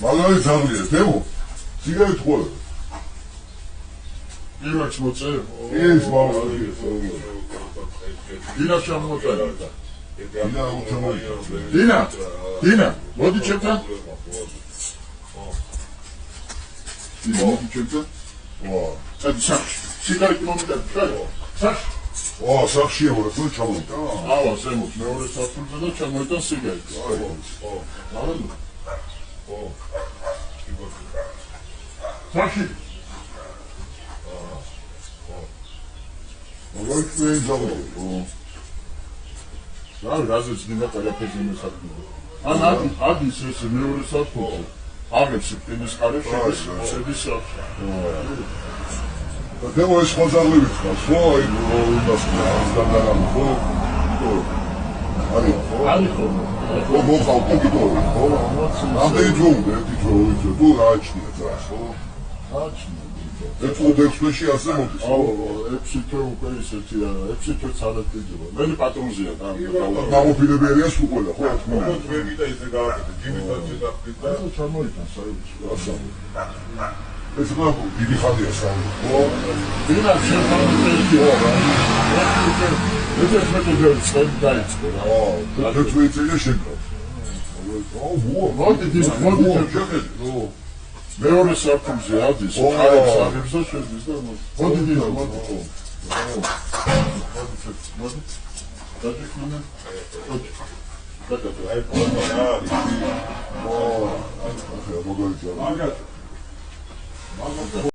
მაგარი ძაღლია, დემო. სიგარეტ ხოლმე. ირაჩ მოწერ. ის მაგარი. ირაჩ მოწერ. დინა უჩამოიწა. დინა, მოდი ჩემთან. მოდი ჩემთან. ვა. სიგარეტი მომიტანე. ვა, სახშია ვარ, ხო ჩამოიწა. ავა, ზემოთ მეორე საფულზე და ჩამოიტან სიგარეტი. აი. სახში. მაგარი წვენი ძაღლია. რაზეც დინა ყველაფერზე მოსაქმეა. ადის ეს მეორე საფულზე. აღებს სექტემბრის ხარებს შედის სახში. დემო ეს სხვა ძაღლები ხარ, ხო? აი უნდას განდანამ, ხო? არის ხო? მოყავთ კიდო, ხო? ამდენი ჯო უნდა, ერთი ჯო, თუ რა აჩნია ძაღლს, ხო? აჩნია. ეცოდექსში ასე მოდის. აუ, 6 თვე უკვე ისეთი რა, 6 თვე ცალკედება. მე პატრონზია და გამოფინებელია სულ ყველა, ხო? ხო, თქვენი და ისე გააკეთე, ჯიმისაც შედახდით და ჩამოიტან საერთოდ. ეს რა დიდი ხალხია სამი. ო, დინა შემოწმებია რა. ეს მეტყვი წელი დაიწყო რა. და თვეცია შეკრა. მოდი დინა, მოდი შეხედე. მეორე საფულზე ადის, ხარებს აღებს და შედის და მოდი დინა, მოდი. მოდი. დაჭიქნა. აი პლანია არის. ო, ახლა მოგოიწია. მაგათ